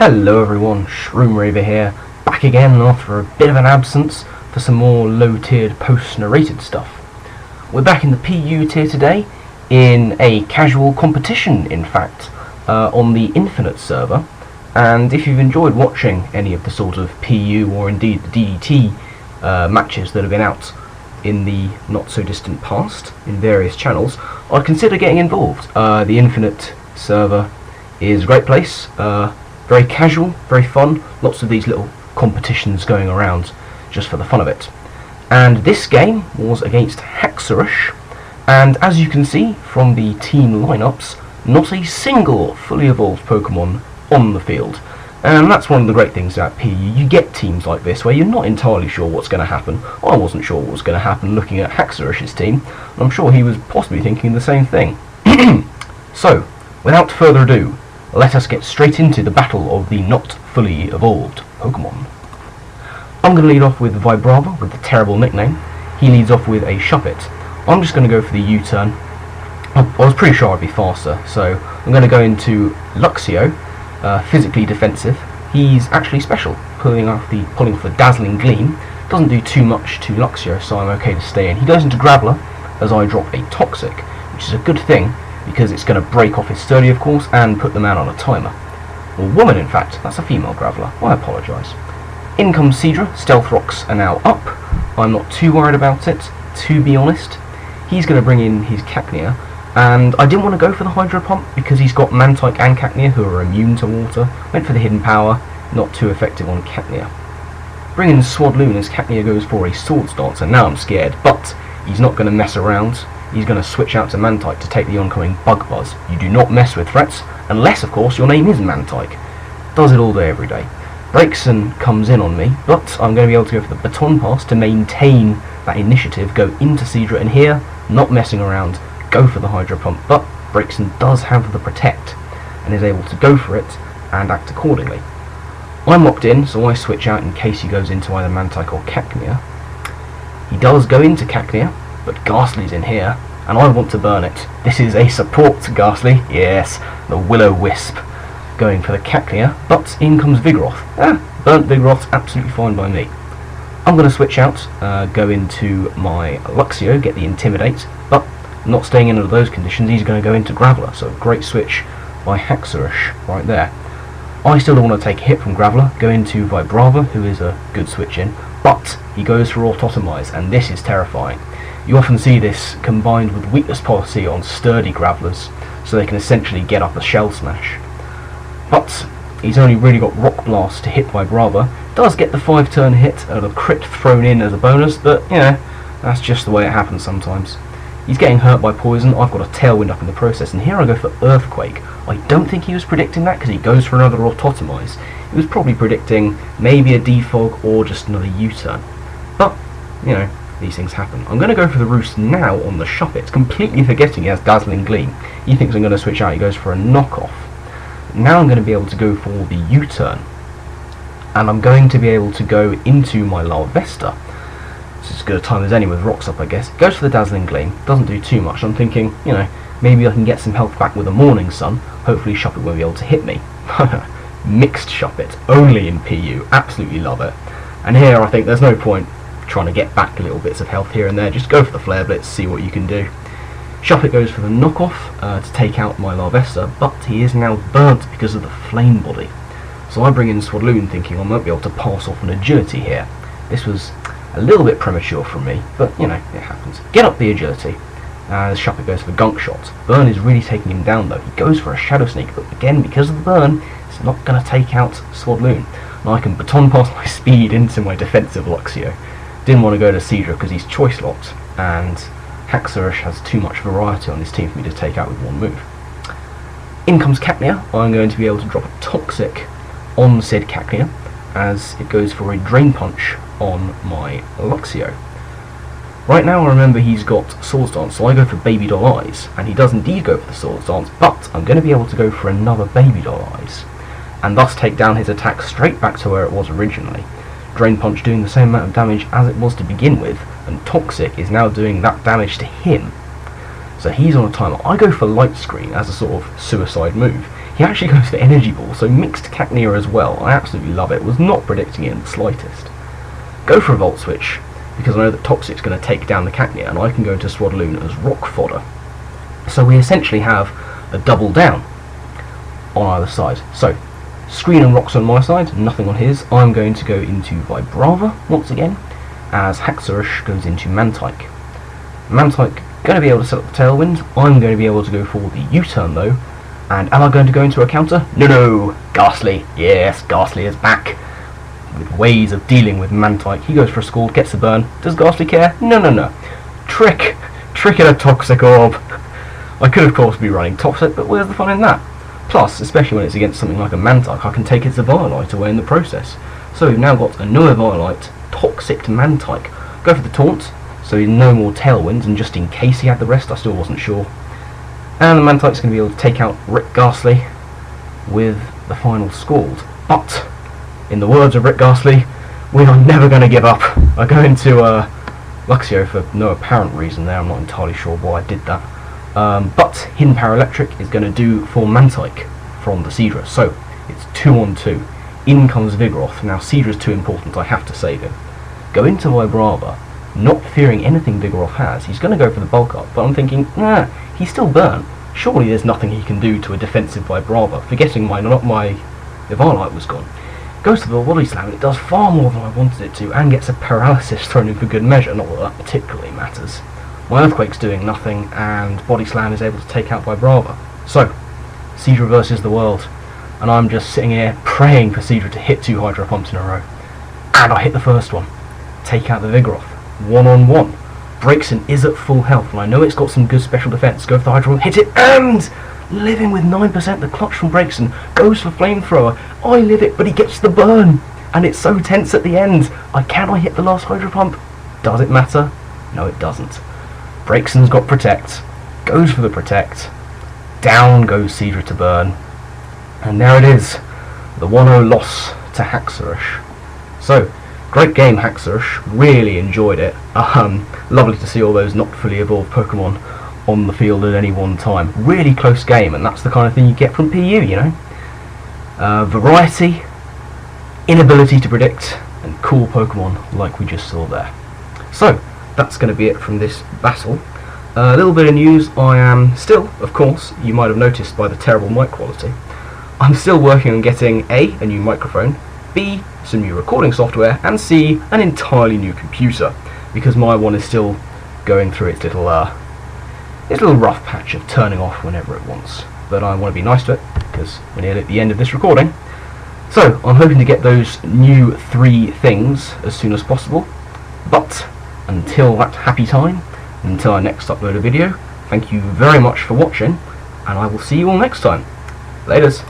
Hello everyone, Shroomraver here, back again after a bit of an absence for some more low-tiered post-narrated stuff. We're back in the PU tier today, in a casual competition in fact, on the Infinite server, and if you've enjoyed watching any of the sort of PU or indeed the DDT matches that have been out in the not-so-distant past in various channels, I'd consider getting involved. The Infinite server is a great place. Very casual, very fun, lots of these little competitions going around just for the fun of it. And this game was against Haxorus, and as you can see from the team lineups, not a single fully evolved Pokemon on the field. And that's one of the great things about PU. You get teams like this where you're not entirely sure what's going to happen. I wasn't sure what was going to happen looking at Haxorus's team, and I'm sure he was possibly thinking the same thing. So, without further ado, let us get straight into the battle of the not fully evolved Pokemon. I'm going to lead off with Vibrava with the terrible nickname. He leads off with a Shuppet. I'm just going to go for the U-turn. I was pretty sure I'd be faster, so I'm going to go into Luxio, physically defensive. He's actually special, pulling off the Dazzling Gleam. Doesn't do too much to Luxio, so I'm okay to stay in. He goes into Graveler as I drop a Toxic, which is a good thing, because it's going to break off his Sturdy, of course, and put the man on a timer. Or woman, in fact. That's a female Graveler. I apologise. In comes Seadra. Stealth Rocks are now up. I'm not too worried about it, to be honest. He's going to bring in his Cacnea, and I didn't want to go for the Hydro Pump because he's got Mantike and Cacnea who are immune to water. Went for the Hidden Power, not too effective on Cacnea. Bring in Swadloon as Cacnea goes for a Swords Dance, and now I'm scared, but he's not going to mess around. He's going to switch out to Mantike to take the oncoming Bug Buzz. You do not mess with threats, unless, of course, your name is Mantike. Does it all day, every day. Breakson comes in on me, but I'm going to be able to go for the Baton Pass to maintain that initiative, go into Seadra, and here, not messing around, go for the Hydro Pump, but Breakson does have the Protect, and is able to go for it, and act accordingly. I'm locked in, so I switch out in case he goes into either Mantike or Cacnea. He does go into Cacnea, but Ghastly's in here, and I want to burn it. This is a support Ghastly, yes, the Will-O-Wisp, going for the Cacnea, but in comes Vigoroth. Burnt Vigoroth's absolutely fine by me. I'm going to switch out, go into my Luxio, get the Intimidate, but not staying in under those conditions, he's going to go into Graveler, so great switch by Haxorus right there. I still don't want to take a hit from Graveler, go into Vibrava, who is a good switch in, but he goes for Autotomize, and this is terrifying. You often see this combined with weakness policy on sturdy Gravelers, so they can essentially get up a Shell Smash. But he's only really got Rock Blast to hit Vibrava. Does get the 5-turn hit and a crit thrown in as a bonus, but you know, that's just the way it happens sometimes. He's getting hurt by poison. I've got a Tailwind up in the process, and here I go for Earthquake. I don't think he was predicting that because he goes for another Autotomize. He was probably predicting maybe a Defog or just another U-turn. But, you know, these things happen. I'm going to go for the Roost now on the Shuppet, completely forgetting he has Dazzling Gleam. He thinks I'm going to switch out, he goes for a knockoff. Now I'm going to be able to go for the U-turn, and I'm going to be able to go into my Larvesta. It's as good a time as any with rocks up, I guess. Goes for the Dazzling Gleam, doesn't do too much. I'm thinking, you know, maybe I can get some health back with a Morning Sun. Hopefully Shuppet won't be able to hit me. Mixed Shuppet, only in PU, absolutely love it. And here I think there's no point trying to get back little bits of health here and there, just go for the Flare Blitz, see what you can do. Shuppet goes for the knockoff to take out my Larvesta, but he is now burnt because of the Flame Body. So I bring in Swadloon thinking I might be able to pass off an Agility here. This was a little bit premature from me, but you know, it happens. Get up the Agility, as Shuppet goes for Gunk Shot. Burn is really taking him down though. He goes for a Shadow Sneak, but again, because of the burn, it's not going to take out Swadloon. And I can Baton Pass my speed into my defensive Luxio. Didn't want to go to Seadra because he's choice locked, and Haxorus has too much variety on his team for me to take out with one move. In comes Cacnea. I'm going to be able to drop a Toxic on said Cacnea, as it goes for a Drain Punch on my Luxio. Right now I remember he's got Swords Dance, so I go for Baby Doll Eyes, and he does indeed go for the Swords Dance, but I'm going to be able to go for another Baby Doll Eyes, and thus take down his attack straight back to where it was originally. Drain Punch doing the same amount of damage as it was to begin with, and Toxic is now doing that damage to him. So he's on a timer. I go for Light Screen as a sort of suicide move. He actually goes for Energy Ball, so mixed Cacnea as well. I absolutely love it. Was not predicting it in the slightest. Go for a Volt Switch, because I know that Toxic's going to take down the Cacnea, and I can go into Swadloon as Rock Fodder. So we essentially have a double down on either side. So, Screen and Rocks on my side, nothing on his. I'm going to go into Vibrava once again, as Haxorus goes into Mantike. Mantike going to be able to set up the Tailwind. I'm going to be able to go for the U-turn though. And am I going to go into a counter? No! Ghastly! Yes, Ghastly is back with ways of dealing with Mantike. He goes for a Scald, gets the burn. Does Ghastly care? No. Trick in a Toxic Orb. I could of course be running Toxic, but where's the fun in that? Plus, especially when it's against something like a Mantike, I can take its Eviolite away in the process. So we've now got a no Eviolite, Toxic Mantike. Go for the Taunt, so he's no more Tailwinds, and just in case he had the rest, I still wasn't sure. And the Mantike's going to be able to take out Rick Ghastly with the final Scald. But, in the words of Rick Ghastly, we are never going to give up. I go into Luxio for no apparent reason there, I'm not entirely sure why I did that. But Hidden Power Electric is going to do for Mantike from the Seadra. So, it's 2-on-2. In comes Vigoroth. Now, Seadra's too important, I have to save him. Go into Vibrava, not fearing anything Vigoroth has. He's going to go for the Bulk Up, but I'm thinking, nah, he's still burnt. Surely there's nothing he can do to a defensive Vibrava, forgetting my Eviolite was gone. Goes to the Body Slam, and it does far more than I wanted it to, and gets a Paralysis thrown in for good measure, not that that particularly matters. My Earthquake's doing nothing, and Body Slam is able to take out Vibrava. So, Seadra versus the world, and I'm just sitting here praying for Seadra to hit 2 Hydro Pumps in a row. And I hit the first one. Take out the Vigoroth. 1-on-1. Braixen is at full health, and I know it's got some good special defense. Go for the Hydro, hit it, and living with 9%. The clutch from Braixen goes for Flamethrower. I live it, but he gets the burn, and it's so tense at the end. Can I hit the last Hydro Pump? Does it matter? No, it doesn't. Braixen's got Protect. Goes for the Protect. Down goes Seadra to burn, and there it is. The 1-0 loss to Haxorus. So, great game, Haxorus. Really enjoyed it. Lovely to see all those not fully evolved Pokemon on the field at any one time. Really close game, and that's the kind of thing you get from PU, you know. Variety, inability to predict, and cool Pokemon like we just saw there. So, that's going to be it from this battle. A little bit of news, I am still, of course, you might have noticed by the terrible mic quality, I'm still working on getting A, a new microphone, B, some new recording software, and C, an entirely new computer, because my one is still going through its little rough patch of turning off whenever it wants. But I want to be nice to it, because we're nearly at the end of this recording. So, I'm hoping to get those new 3 things as soon as possible, but until that happy time, until I next upload a video, thank you very much for watching, and I will see you all next time. Laters.